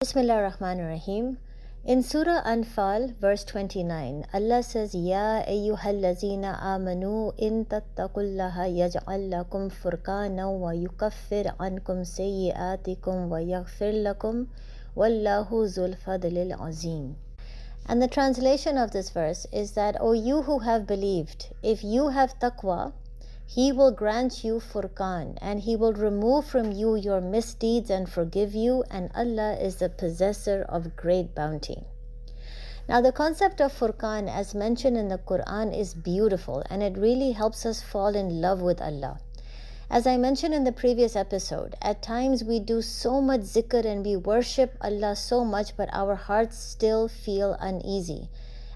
Bismillah ar-Rahman ar-Rahim. In Surah Anfal, verse 29, Allah says, Ya ayyuhallazina amanu in tattaqullaha yaj'al lakum furqana wa yukaffir ankum sayyi'atikum wa yaghfir lakum wallahu zul fadlil azim. And the translation of this verse is that, O you who have believed, if you have taqwa, He will grant you Furqan, and He will remove from you your misdeeds and forgive you, and Allah is the possessor of great bounty. Now the concept of Furqan, as mentioned in the Quran, is beautiful, and it really helps us fall in love with Allah. As I mentioned in the previous episode, at times we do so much zikr and we worship Allah so much, but our hearts still feel uneasy.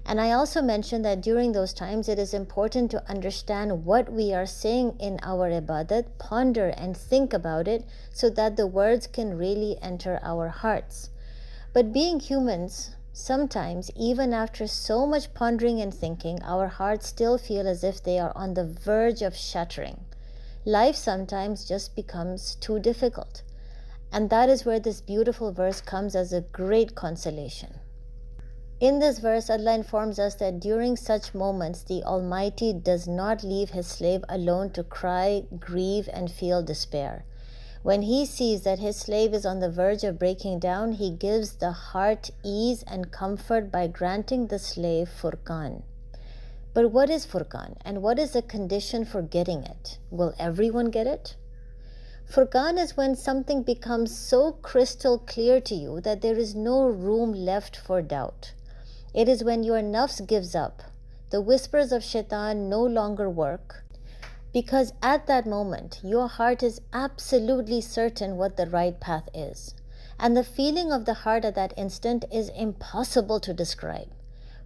And I also mentioned that during those times it is important to understand what we are saying in our ibadat, ponder and think about it so that the words can really enter our hearts. But being humans, sometimes even after so much pondering and thinking, our hearts still feel as if they are on the verge of shattering. Life sometimes just becomes too difficult. And that is where this beautiful verse comes as a great consolation. In this verse, Allah informs us that during such moments, the Almighty does not leave His slave alone to cry, grieve, and feel despair. When He sees that His slave is on the verge of breaking down, He gives the heart ease and comfort by granting the slave Furqan. But what is Furqan, and what is the condition for getting it? Will everyone get it? Furqan is when something becomes so crystal clear to you that there is no room left for doubt. It is when your nafs gives up, the whispers of shaitan no longer work, because at that moment your heart is absolutely certain what the right path is. And the feeling of the heart at that instant is impossible to describe.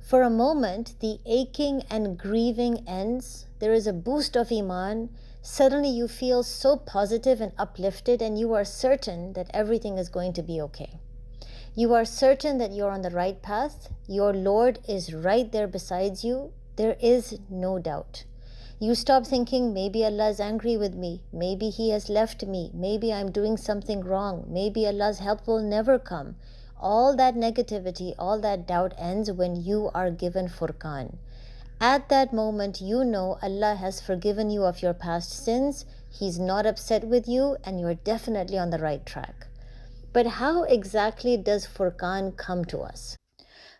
For a moment, the aching and grieving ends, there is a boost of iman, suddenly you feel so positive and uplifted, and you are certain that everything is going to be okay. You are certain that you're on the right path. Your Lord is right there beside you. There is no doubt. You stop thinking, maybe Allah is angry with me. Maybe He has left me. Maybe I'm doing something wrong. Maybe Allah's help will never come. All that negativity, all that doubt ends when you are given Furqan. At that moment, you know Allah has forgiven you of your past sins. He's not upset with you, and you're definitely on the right track. But how exactly does Furqan come to us?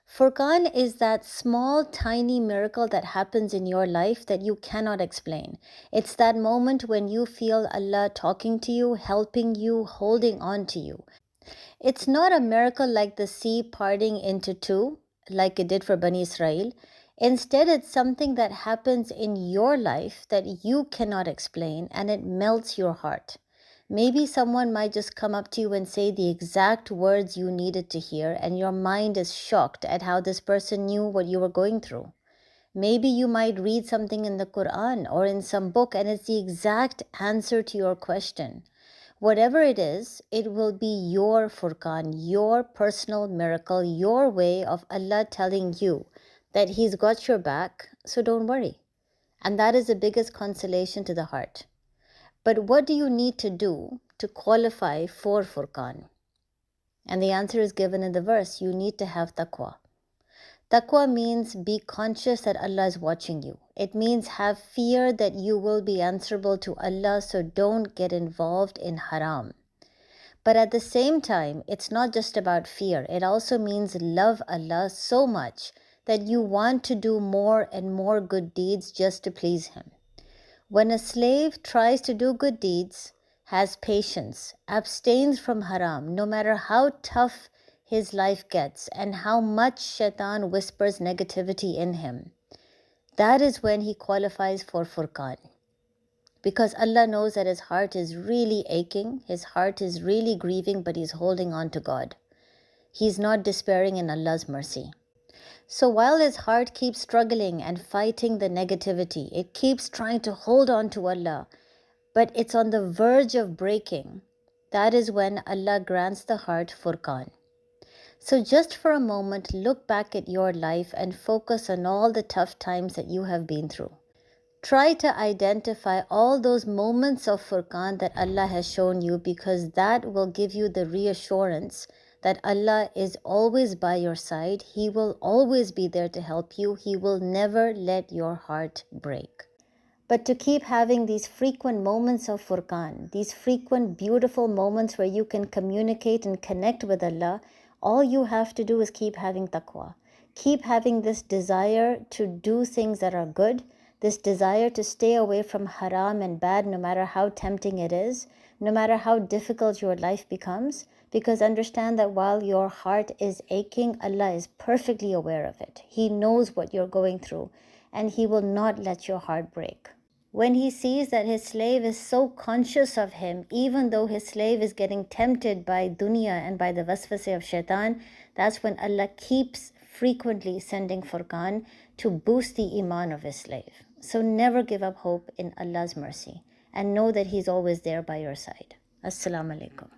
Furqan is that small, tiny miracle that happens in your life that you cannot explain. It's that moment when you feel Allah talking to you, helping you, holding on to you. It's not a miracle like the sea parting into two, like it did for Bani Israel. Instead, it's something that happens in your life that you cannot explain, and it melts your heart. Maybe someone might just come up to you and say the exact words you needed to hear, and your mind is shocked at how this person knew what you were going through. Maybe you might read something in the Quran or in some book, and it's the exact answer to your question. Whatever it is, it will be your Furqan, your personal miracle, your way of Allah telling you that He's got your back, so don't worry. And that is the biggest consolation to the heart. But what do you need to do to qualify for Furqan? And the answer is given in the verse. You need to have taqwa. Taqwa means be conscious that Allah is watching you. It means have fear that you will be answerable to Allah, so don't get involved in haram. But at the same time, it's not just about fear. It also means love Allah so much that you want to do more and more good deeds just to please Him. When a slave tries to do good deeds, has patience, abstains from haram, no matter how tough his life gets and how much shaitan whispers negativity in him, that is when he qualifies for Furqan. Because Allah knows that his heart is really aching, his heart is really grieving, but he's holding on to God. He's not despairing in Allah's mercy. So while his heart keeps struggling and fighting the negativity, it keeps trying to hold on to Allah, but it's on the verge of breaking, that is when Allah grants the heart Furqan. So just for a moment, look back at your life and focus on all the tough times that you have been through. Try to identify all those moments of Furqan that Allah has shown you, because that will give you the reassurance that Allah is always by your side. He will always be there to help you. He will never let your heart break. But to keep having these frequent moments of Furqan, these frequent beautiful moments where you can communicate and connect with Allah, all you have to do is keep having taqwa. Keep having this desire to do things that are good, this desire to stay away from haram and bad no matter how tempting it is, no matter how difficult your life becomes, because understand that while your heart is aching, Allah is perfectly aware of it. He knows what you're going through, and He will not let your heart break. When He sees that His slave is so conscious of Him, even though His slave is getting tempted by dunya and by the waswasa of shaitan, that's when Allah keeps frequently sending Furqan to boost the iman of His slave. So never give up hope in Allah's mercy, and know that He's always there by your side. Assalamu alaikum.